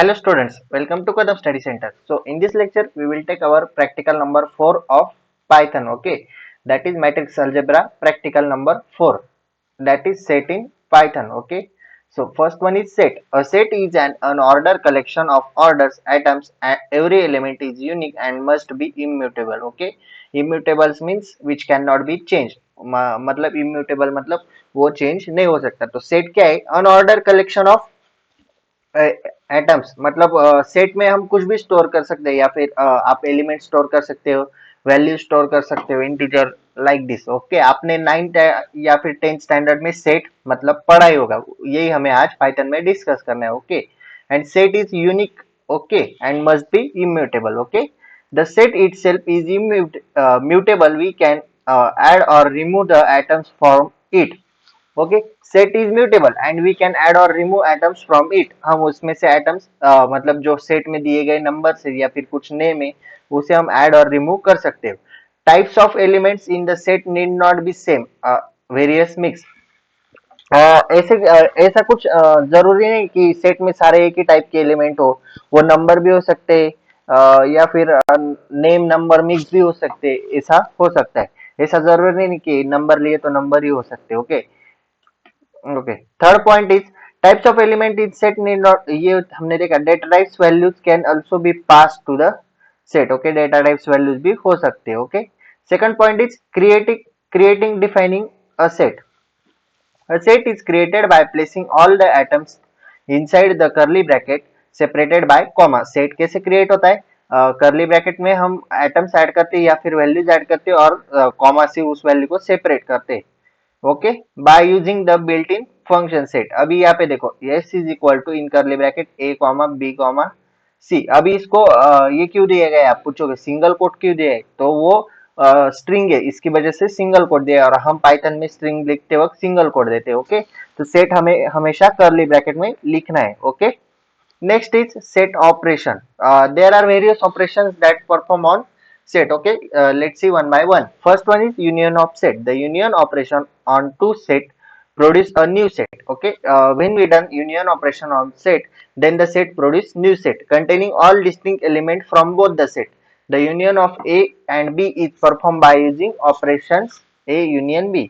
Hello students, welcome to Kadam Study Center. So in this lecture, we will take our practical number 4 of Python, okay? That is matrix algebra practical number 4. That is set in Python, okay? So first one is set. A set is an ordered collection of orders, items, and every element is unique and must be immutable, okay? Immutables means which cannot be changed. मतलब immutable मतलब वो change नहीं हो सकता. तो set क्या है? Unordered collection of atoms मतलब सेट में हम कुछ भी स्टोर कर सकते हैं या फिर आप एलिमेंट स्टोर कर सकते हो, वैल्यू स्टोर कर सकते हो, इंटीजर लाइक दिस। ओके, आपने 9th या फिर 10th स्टैंडर्ड में सेट मतलब पढ़ा ही होगा, यही हमें आज पाइथन में डिस्कस करना है। Okay, and set is unique, okay, and must be immutable. Okay, the set itself is mutable. We can add or remove the atoms from it. Okay, set is mutable and we can add और remove atoms from it. हम उसमें से atoms मतलब जो set में दिए गए number से या फिर कुछ नेम है उसे हम ऐड और रिमूव कर सकते हो। Types of elements in the set need not be same, various mix. ऐसा कुछ जरूरी नहीं कि सेट में सारे एक ही टाइप के एलिमेंट हो। वो नंबर भी हो सकते हैं, या फिर नेम नंबर मिक्स भी हो सकते हैं, ऐसा हो सकता है। ऐसा जरूरी नहीं कि नंबर लिए तो नंबर ही हो सकते। Okay, okay, third point is types of element in set need not, ये हमने देखा data types values can also be pass to the set. Okay, data types values भी हो सकते हैं। Okay, second point is creating defining a set. A set is created by placing all the atoms inside the curly bracket separated by comma. Set कैसे create होता है? Curly bracket में हम atoms add करते हैं या फिर वैल्यूज ऐड करते हैं और कॉमा से उस वैल्यू को सेपरेट करते हैं। Okay, by using the built in function set. अभी यहाँ पे देखो S is equal to in curly bracket A comma B comma C. अभी इसको ये क्यों दिया गया है, आप पूछोगे सिंगल कोट क्यों दिया है, तो वो स्ट्रिंग है, इसकी वजह से सिंगल कोट दिया है और हम पाइथन में स्ट्रिंग लिखते वक्त सिंगल कोट देते हैं। ओके, तो सेट हमें हमेशा कर्ली ब्रैकेट में लिखना है। Okay, next is set operation. There are various operations that perform on set. Okay, let's see one by one. First one is union of set. The union operation on two set produce a new set. Okay, when we done union operation on set, then the set produce new set containing all distinct element from both the set. The union of A and B is performed by using operations A union B.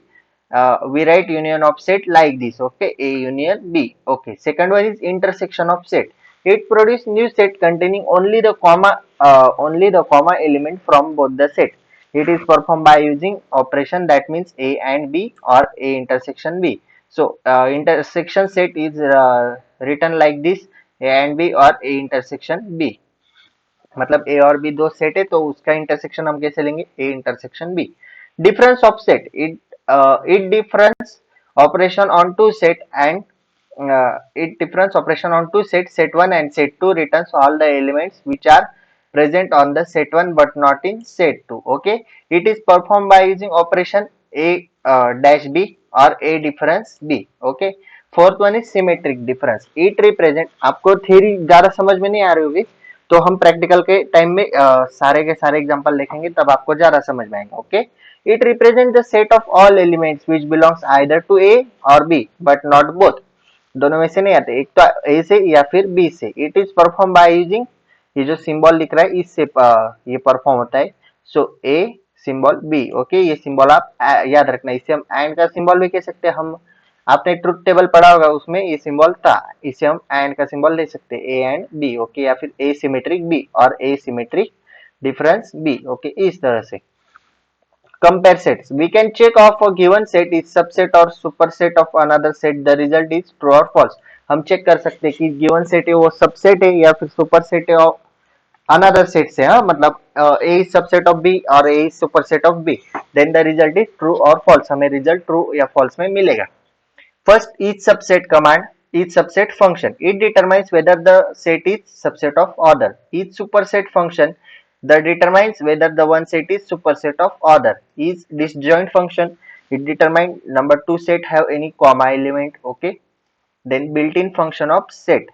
We write union of set like this. Okay, A union B. Okay, second one is intersection of set. It produce new set containing only the comma element from both the set. It is performed by using operation that means A and B or A intersection B. So intersection set is written like this, A and B or A intersection B. मतलब ए और B दो set है तो उसका intersection हम कैसे लेंगे, a intersection b. Difference of set, it difference operation on two set and it difference operation on two sets, set 1 and set 2 returns all the elements which are present on the set 1 but not in set 2. Okay, it is performed by using operation a dash b or a difference b. Okay, fourth one is symmetric difference. It represent, आपको theory ज्यादा समझ में नहीं आ रही होगी तो हम practical के टाइम में सारे के सारे एग्जांपल देखेंगे तब आपको ज्यादा समझ में आएगा। Okay, it represents the set of all elements which belongs either to a or b but not both. दोनों में से नहीं आते, एक तो ए से या फिर बी से। It is perform by using, ये जो सिंबल दिख रहा है इससे ये परफॉर्म होता है। सो ए सिंबल बी। ओके, ये सिंबल आप याद रखना। इससे हम एंड का सिंबल भी कह सकते हैं। हम आपने ट्रुथ टेबल पढ़ा होगा, उसमें ये सिंबल था, इसे हम एंड का सिंबल ले सकते हैं, ए एंड बी। ओके, या फिर ए सिमेट्रिक बी और ए सिमेट्रिक डिफरेंस बी। ओके, इस तरह से। Compare sets. We can check off a given set is subset or superset of another set. The result is true or false. हम check कर सकते हैं कि गिवन सेट है वो सबसेट है या फिर सुपरसेट है और अनदर सेट से। हाँ, मतलब A is subset of B और A is superset of B, then the result is true और फॉल्स। हमें रिजल्ट ट्रू या फॉल्स में मिलेगा। First, each subset command, each subset function. It determines whether the set is subset of order. Each superset function that determines whether the one set is superset of order. Each disjoint function, it determines number two set have any comma element. Okay. Then built-in function of set,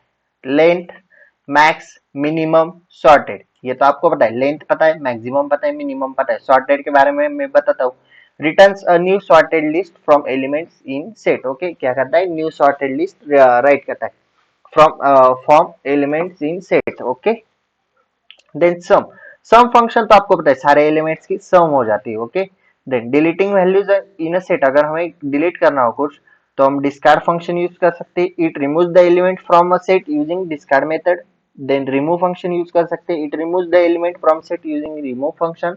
length, max, minimum, sorted. ये तो आपको पता है, length पता है, maximum पता है, minimum पता है। सॉर्टेड के बारे में मैं बताता हूँ। Returns a new sorted list from elements in set. Okay, क्या करता है, न्यू सॉर्टेड लिस्ट राइट करता है। form elements in set. Okay, then sum function तो आपको पता है सारे एलिमेंट्स की सम हो जाती है. Okay, then deleting values in a set, अगर हमें डिलीट करना हो कुछ तो हम डिस्कार्ड फंक्शन यूज कर सकते हैं. It removes the element from a set using discard method. Then remove function use कर सकते हैं. It removes the element from set using remove function.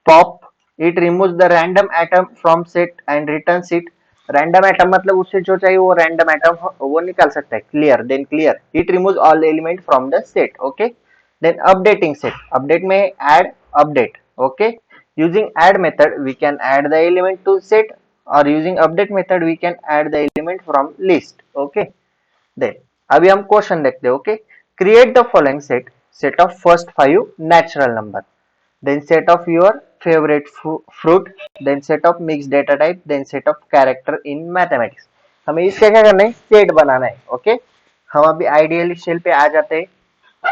Pop, it removes the random atom from set and returns it. Random atom मतलब उससे जो चाहिए वो random atom वो निकाल सकता है. Clear, then clear, it removes all element from the set. Okay, then updating set, update में add update. Okay, using add method we can add the element to set, or using update method we can add the element from list. Okay, then अभी हम question देखते हैं. Okay, create the following set, set of first 5 natural number, then set of your favorite fruit, then set of mixed data type, then set of character in mathematics. हमें इसका क्या करना है, set बनाना है. ओके, हम अभी आइडियली शेल पे आ जाते हैं.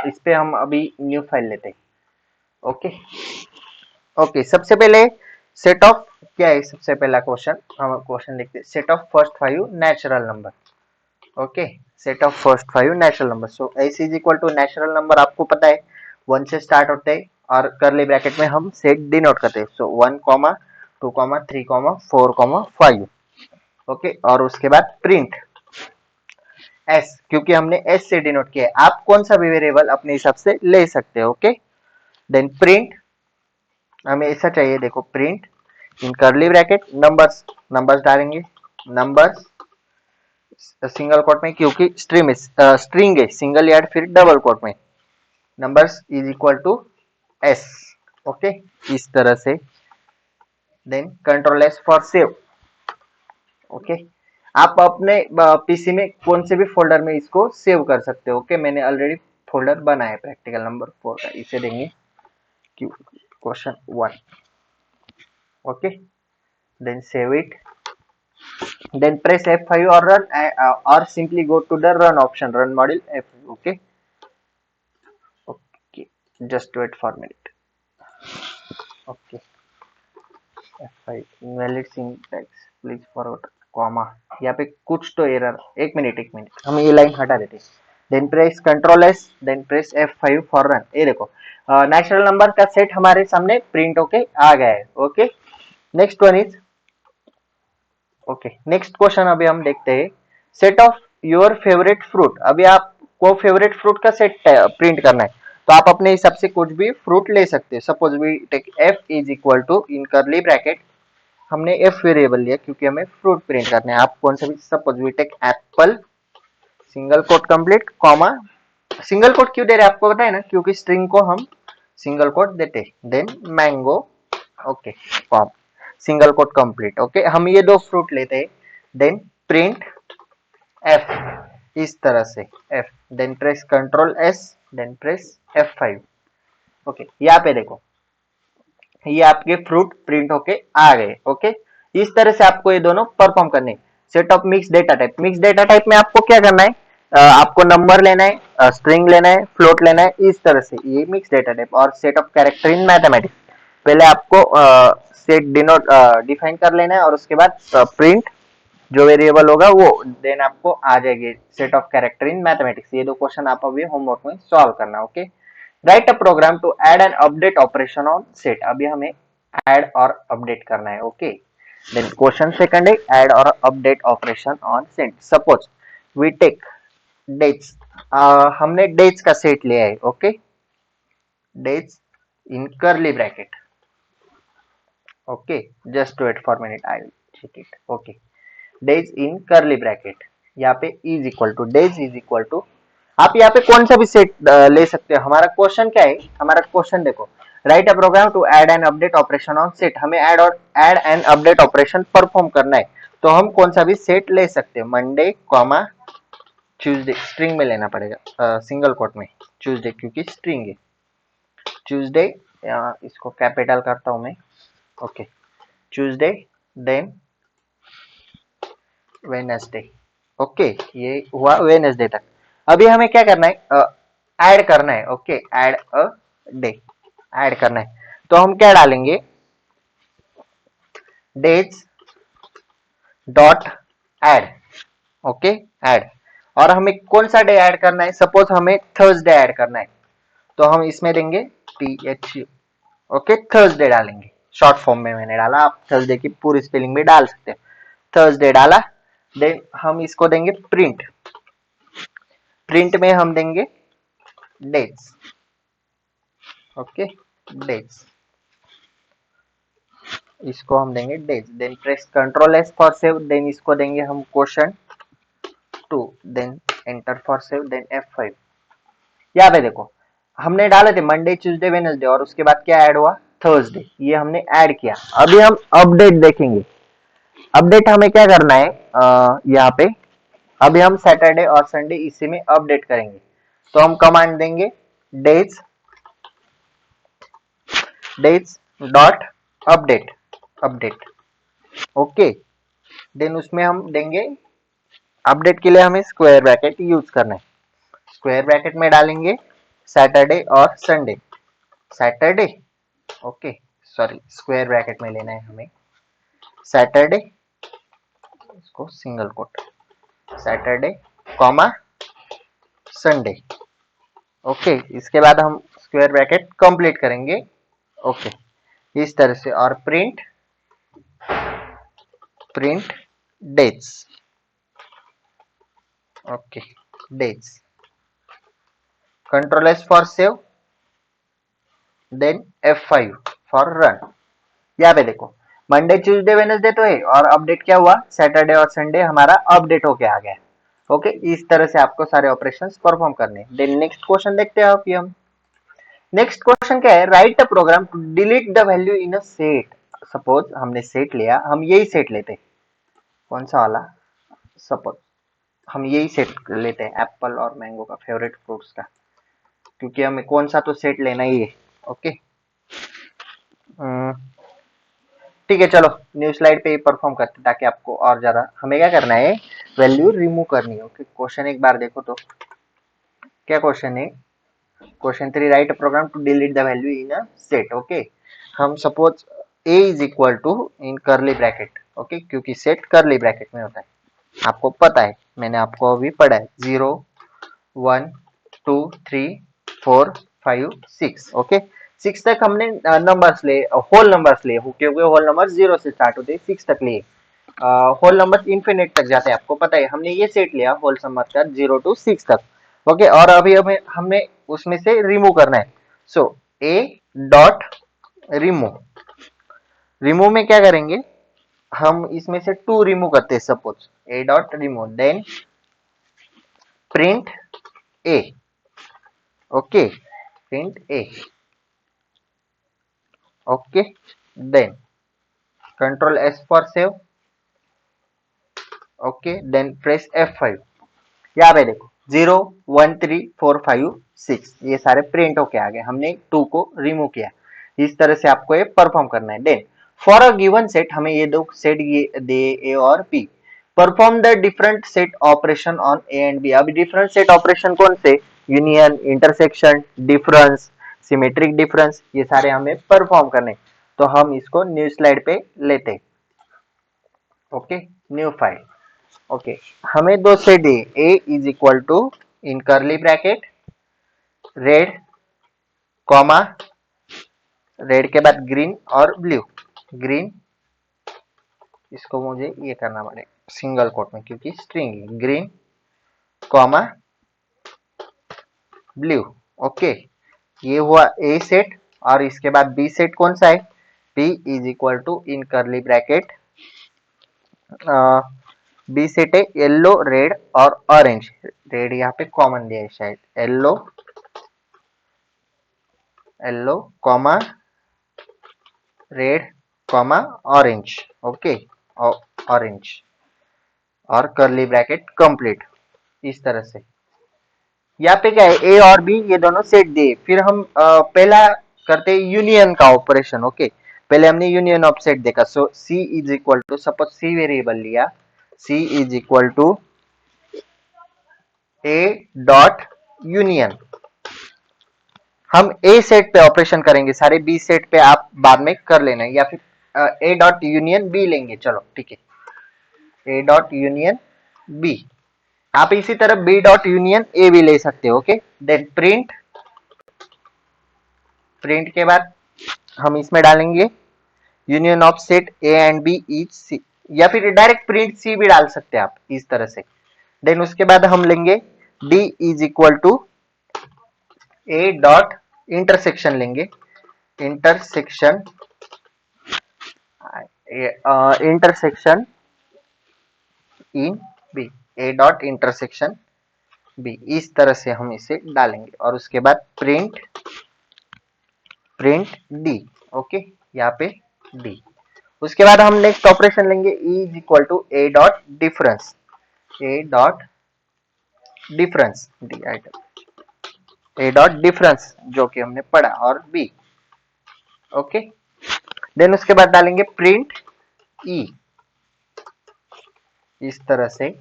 इस पे हम अभी न्यू फाइल लेते हैं. ओके ओके, सबसे पहले सेट ऑफ क्या है, सबसे पहला क्वेश्चन हम क्वेश्चन लिखते हैं. Set of first 5 natural number. Okay, set of first 5 natural number. So s is equal to natural number आपको पता है 1 से स्टार्ट होते हैं और करली ब्रैकेट में हम सेट डिनोट करते हैं. सो 1 comma 2 comma 3 comma 4 comma 5. Okay, और उसके बाद प्रिंट एस, क्योंकि हमने एस से डिनोट किया है. आप कौन सा भी वेरिएबल अपने हिसाब से ले सकते हो. ओके, देन प्रिंट, हमें ऐसा चाहिए, देखो print in curly bracket numbers, numbers डालेंगे, नंबर्स सिंगल कोट में क्योंकि स्ट्रिंग है, सिंगल या फिर डबल कोट में, numbers is equal to s. Okay, इस तरह से. Then control s for save. Okay, आप अपने पीसी में कौन से भी फोल्डर में इसको सेव कर सकते हो. ओके, मैंने ऑलरेडी फोल्डर बनाया है प्रैक्टिकल नंबर 4 का, इसे देंगे question 1. Okay, then save it, then press F5 or run, or simply go to the run option, run module F5. Okay, okay, just wait for a minute. Okay, F5 invalid syntax, please forward comma. यहाँ पे कुछ तो error, एक minute हम ये line हटा देते. Then press control S, then press F5 for run. ये देखो नेचुरल नंबर का सेट हमारे सामने प्रिंट होके आ गया है. Okay, next one is, okay, next question अभी हम देखते हैं. Set of your favourite fruit. अभी आपको फेवरेट फ्रूट का सेट प्रिंट करना है तो आप अपने हिसाब से कुछ भी फ्रूट ले सकते हैं. Suppose we take f is equal to in curly bracket, हमने एफ वेरिएबल लिया क्योंकि हमें फ्रूट प्रिंट करना है. आप कौन सा भी, suppose we take apple single quote complete comma, single quote क्यों दे रहे हैं आपको पता है ना, क्योंकि स्ट्रिंग को हम सिंगल कोट देते. Then mango, okay, comma single quote complete. Okay, हम ये दो फ्रूट लेते हैं. देन प्रिंट एफ, इस तरह से f, then press control S, then press F5. Okay, यहाँ पे देखो ये आपके फ्रूट प्रिंट होके आ गए. ओके, इस तरह से आपको ये दोनों परफॉर्म करने. Set of mix data type, mix data type में आपको क्या करना है, आपको नंबर लेना है, स्ट्रिंग लेना है, फ्लोट लेना है, इस तरह से ये मिक्स डेटा टाइप. और set of character in mathematics, पहले आपको सेट डिनोट डिफाइन कर लेना है और उसके बाद प्रिंट जो वेरिएबल होगा वो देन आपको आ जाएगी set of character in mathematics. ये दो क्वेश्चन आप अभी होमवर्क में सॉल्व करना. Okay, write a program to add and update operation on set. अभी हमें ऐड और अपडेट करना है. ओके, देन क्वेश्चन सेकंड है ऐड और update operation on set. Suppose we take dates, हमने डेट्स का सेट लिया है. Okay, dates in curly bracket. Okay, just wait for minute, I will check it. Okay, days in curly bracket, यहाँ पे is equal to, days is equal to, आप यहाँ पे कौन सा भी सेट ले सकते हो. हमारा क्वेश्चन क्या है, हमारा क्वेश्चन देखो, write a program to add and update operation on set. हमें add and update operation perform करना है तो हम कौन सा भी सेट ले सकते हैं. मंडे कॉमा ट्यूसडे, स्ट्रिंग में लेना पड़ेगा, सिंगल कोट में ट्यूसडे क्योंकि स्ट्रिंग है. ट्यूसडे, इसको कैपिटल करता हूं मैं. Okay, Tuesday, then Wednesday. Okay, ये हुआ वेडनेसडे तक. अभी हमें क्या करना है, ऐड करना है. Okay, add a day, add करना है तो हम क्या डालेंगे, days dot add. Okay, add, और हमें कौन सा डे ऐड करना है, सपोज हमें थर्सडे ऐड करना है, तो हम इसमें देंगे THU। ओके, थर्सडे डालेंगे, शॉर्ट फॉर्म में मैंने डाला, आप थर्सडे की पूरी स्पेलिंग में डाल सकते हैं। थर्सडे डाला, देन हम इसको देंगे प्रिंट। प्रिंट में हम देंगे डेट्स। ओके, डेट्स, इसको हम देंगे dates, then press control s for save, देन इसको देंगे हम question 2, then enter for save, then F5। यहाँ पे देखो हमने डाले थे मंडे ट्यूसडे वेडनेसडे और उसके बाद क्या ऐड हुआ, थर्सडे, ये हमने ऐड किया। अभी हम अपडेट देखेंगे। अपडेट हमें क्या करना है, यहाँ पे अभी हम सैटरडे और संडे इसी में अपडेट करेंगे, तो हम कमांड देंगे dates, dates dot update, update. Okay, then उसमें हम देंगे, अपडेट के लिए हमें स्क्वायर ब्रैकेट यूज करना है। स्क्वायर ब्रैकेट में डालेंगे सैटरडे और Sunday, Saturday, okay sorry, square bracket में लेना है हमें सैटरडे, इसको single quote, Saturday comma Sunday. Okay, इसके बाद हम स्क्वायर ब्रैकेट कंप्लीट करेंगे। ओके, इस तरह से, और print, print dates. Okay, dates, control s for save, then F5 for run. यहाँ पे देखो मंडे ट्यूसडे वेडनेसडे तो है, और अपडेट क्या हुआ, सैटरडे और संडे हमारा अपडेट होके आ गया। ओके, इस तरह से आपको सारे ऑपरेशंस परफॉर्म करने हैं। देन नेक्स्ट क्वेश्चन देखते हैं आप, हम नेक्स्ट क्वेश्चन क्या है, write a program to delete the value in a set. Suppose हमने सेट लिया, हम यही सेट लेते हैं, कौन सा वाला, सपोज हम यही सेट लेते हैं, एप्पल और मैंगो का, फेवरेट फ्रूट्स का, क्योंकि हमें कौन सा तो सेट लेना ही है। ओके, ठीक है, चलो न्यू स्लाइड पे ही परफॉर्म करते, ताकि आपको और ज्यादा, हमें क्या करना है, वैल्यू रिमूव करनी है। ओके, क्वेश्चन एक बार देखो तो क्या क्वेश्चन है, question 3, write a program to delete the value in a set. Okay, हम suppose a is equal to in curly bracket, okay, क्योंकि सेट करली ब्रैकेट में होता है, आपको पता है, मैंने आपको अभी पढ़ा है, 0 1 2 3 4 5 6। ओके, 6 तक हमने नंबर्स ले, होल नंबर्स लिए, क्योंकि होल नंबर 0 से स्टार्ट होते हैं, 6 तक लिए। होल नंबर इन्फिनिट तक जाते हैं, आपको पता है, हमने ये सेट लिया होल नंबर का 0 to 6 तक। ओके, और अभी हमें हमें उसमें से रिमूव करना है, सो ए डॉट रिमूव। रिमूव में क्या करेंगे, हम इसमें से 2 रिमूव करते हैं, suppose a dot remove, then print a. Okay, print a. Okay, then control s for save. Okay, then press F5। यहाँ पे देखो 0 1 3 4 5 6 ये सारे प्रिंट होके आ गए, हमने 2 को रिमूव किया। इस तरह से आपको ये परफॉर्म करना है। Then for a given set, हमें ये दो सेट दे ए और b, perform the different set operation on a and b. अभी डिफरेंट सेट ऑपरेशन कौन से, union, intersection, difference, symmetric difference, ये सारे हमें परफॉर्म करने, तो हम इसको न्यू स्लाइड पे लेते। Okay, new file. ओके, हमें दो सेट दिए, A is equal to in curly bracket red comma, red के बाद ग्रीन और ब्लू, ग्रीन, इसको मुझे ये करना पड़ेगा सिंगल कोट में, क्योंकि string, green comma blue. Okay, ये हुआ ए सेट, और इसके बाद बी सेट कौन सा है, b is equal to in curly bracket, b set है येलो रेड और ऑरेंज, रेड यहाँ पे कॉमन दिया है शायद, yellow, yellow comma red comma orange. Okay, orange, और करली ब्रैकेट कंप्लीट, इस तरह से। यहाँ पे क्या है, ए और बी ये दोनों सेट दिए, फिर हम पहला करते हैं यूनियन का ऑपरेशन। ओके, पहले हमने यूनियन ऑफ सेट देखा, so C is equal to, suppose C variable लिया, C is equal to A dot union, हम ए सेट पे ऑपरेशन करेंगे, सारे बी सेट पे आप बाद में कर लेना, या फिर ए डॉट यूनियन बी लेंगे, चलो ठीक है, ए डॉट यूनियन बी। आप इसी तरह बी डॉट यूनियन ए भी ले सकते हो। ओके, देन प्रिंट, प्रिंट के बाद हम इसमें डालेंगे union of set A and B each C, या फिर डायरेक्ट प्रिंट सी भी डाल सकते हैं आप इस तरह से। देन उसके बाद हम लेंगे D is equal to A dot intersection लेंगे, intersection intersection in B, A dot intersection B, इस तरह से हम इसे डालेंगे। और उसके बाद प्रिंट, प्रिंट डी। ओके, यहाँ पे डी। उसके बाद हम नेक्स्ट ऑपरेशन लेंगे e is equal to A dot difference, a dot difference d item, a dot difference जो कि हमने पढ़ा, और बी। ओके, देन उसके बाद डालेंगे प्रिंट ई इस तरह से।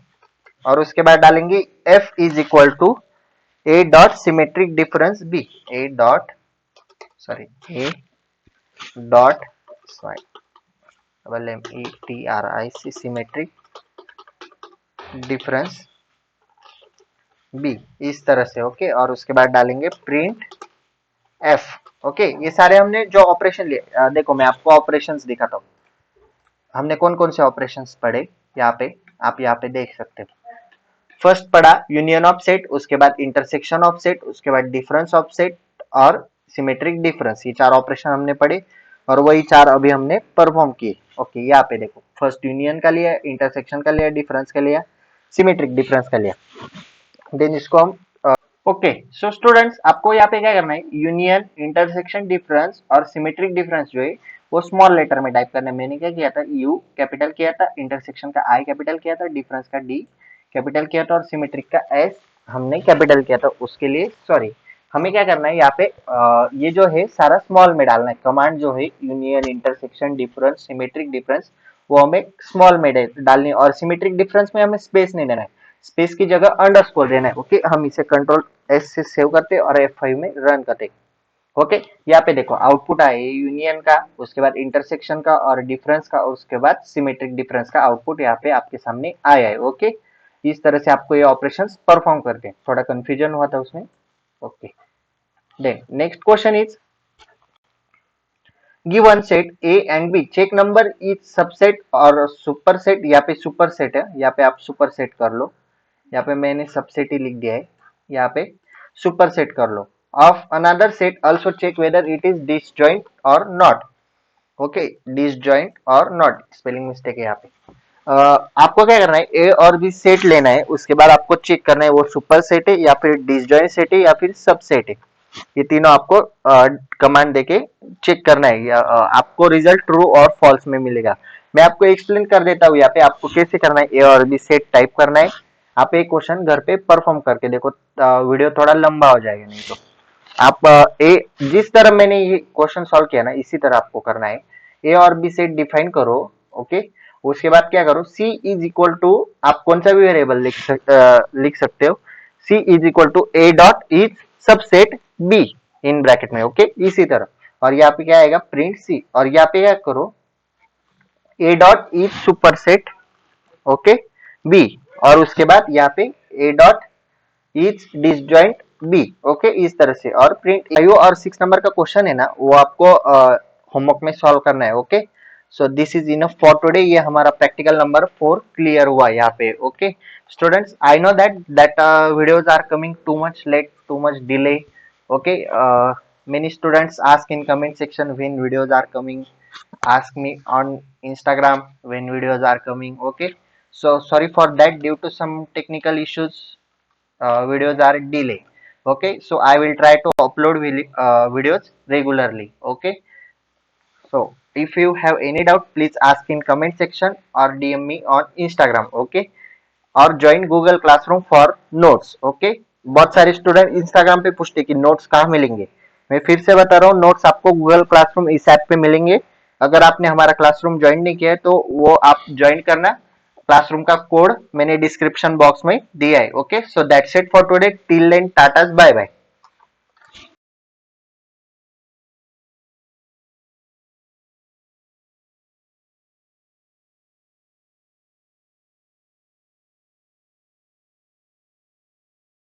और उसके बाद डालेंगे f is equal to A dot symmetric difference b, A dot sorry a dot double m e t r i c symmetric difference b, इस तरह से। ओके, और उसके बाद डालेंगे प्रिंट एफ। ओके, ये सारे हमने जो ऑपरेशन लिए, देखो मैं आपको ऑपरेशंस दिखाता हूँ। हमने कौन कौन से ऑपरेशंस पढ़े यहाँ पे, आप यहाँ पे देख सकते हो। फर्स्ट पढ़ा यूनियन ऑफ सेट, उसके बाद इंटरसेक्शन ऑफ सेट, उसके बाद डिफरेंस ऑफ सेट और सिमेट्रिक डिफरेंस, ये चार ऑपरेशन हमने पढ़े और वही चार अभी हमने परफॉर्म किए। ओके, यहाँ पे देखो फर्स्ट यूनियन का लिया, इंटरसेक्शन का लिया, डिफरेंस का लिया, सिमेट्रिक डिफरेंस का लिया। देन इसको हम ओके, सो स्टूडेंट्स आपको यहाँ पे क्या करना है, यूनियन, इंटरसेक्शन, डिफरेंस और सिमेट्रिक डिफरेंस जो है वो स्मॉल लेटर में टाइप करना है। मैंने क्या किया था, यू कैपिटल किया था, इंटरसेक्शन का आई कैपिटल किया था, डिफरेंस का डी कैपिटल किया था और सिमेट्रिक का एस हमने कैपिटल किया था। उसके लिए सॉरी, हमें क्या करना है यहाँ पे ये जो है सारा स्मॉल में डालना है। कमांड जो है union, intersection, difference, symmetric difference वो हमें स्मॉल में डालनी है। और सिमेट्रिक डिफरेंस में हमें स्पेस नहीं देना है, स्पेस की जगह अंडरस्कोर देना है। ओके, हम इसे कंट्रोल एस से सेव करते और F5 में रन करते। ओके, यहाँ पे देखो आउटपुट आए यूनियन का, उसके बाद इंटरसेक्शन का और डिफरेंस का, और उसके बाद सिमेट्रिक डिफरेंस का आउटपुट यहाँ पे आपके सामने आया है। ओके, इस तरह से आपको ये ऑपरेशंस परफॉर्म करते हैं। थोड़ा कंफ्यूजन हुआ था उसमें। Okay, then next question is given set A and b, check number is subset और सुपर सेट। यहाँ पे सुपर सेट है, यहाँ पे आप सुपर सेट कर लो, यहाँ पे मैंने सबसेट ही लिख दिया है, यहाँ पे सुपर सेट कर लो। Of another set also check whether it is disjoint or not. Okay, disjoint or not, spelling mistake है यहाँ पे। आपको क्या करना है, ए और बी सेट लेना है, उसके बाद आपको चेक करना है वो सुपर सेट है या फिर डिसजॉइंट सेट है या फिर सबसेट है। ये तीनों आपको कमांड देके चेक करना है, आपको रिजल्ट ट्रू और फॉल्स में मिलेगा। मैं आपको एक्सप्लेन कर देता हूँ यहाँ पे आपको कैसे करना है। ए और बी सेट टाइप करना है, आप एक क्वेश्चन घर पे परफॉर्म करके देखो, वीडियो थोड़ा लंबा हो जाएगा नहीं तो। आप ए जिस तरह मैंने ये क्वेश्चन सॉल्व किया ना इसी तरह आपको करना है। ए और बी सेट डिफाइन करो। ओके, उसके बाद क्या करो, सी इज इक्वल टू, आप कौन सा भी वेरिएबल लिख सकते हो, C is equal to A dot is subset B in bracket में। ओके, इसी तरह। और यहाँ पे क्या आएगा, प्रिंट सी, और यहाँ पे क्या करो, a dot is superset okay b, और उसके बाद यहाँ पे a dot is disjoint b. Okay, इस तरह से। और प्रिंट 5 और 6 नंबर का क्वेश्चन है ना, वो आपको होमवर्क में सॉल्व करना है। Okay, so this is enough for today. ये हमारा प्रैक्टिकल नंबर 4 क्लियर हुआ यहाँ पे। Okay students, I know that videos are coming too much late, too much delay. Okay, many students ask in comment section when videos are coming, ask me on Instagram when videos are coming. Okay, so sorry for that, due to some technical issues videos are delay. Okay, so I will try to upload videos regularly. Okay, so if you have any doubt please ask in comment section or DM me on Instagram. Okay, और join Google classroom for notes. Okay, बहुत सारे student Instagram पे पूछते कि notes कहाँ मिलेंगे। मैं फिर से बता रहा हूँ, नोट्स आपको गूगल क्लासरूम इस ऐप पे मिलेंगे। अगर आपने हमारा क्लासरूम ज्वाइन नहीं किया है तो वो आप ज्वाइन करना। क्लासरूम का कोड मैंने डिस्क्रिप्शन बॉक्स में दिया है। Okay, so that's it for today, till then tata, bye bye.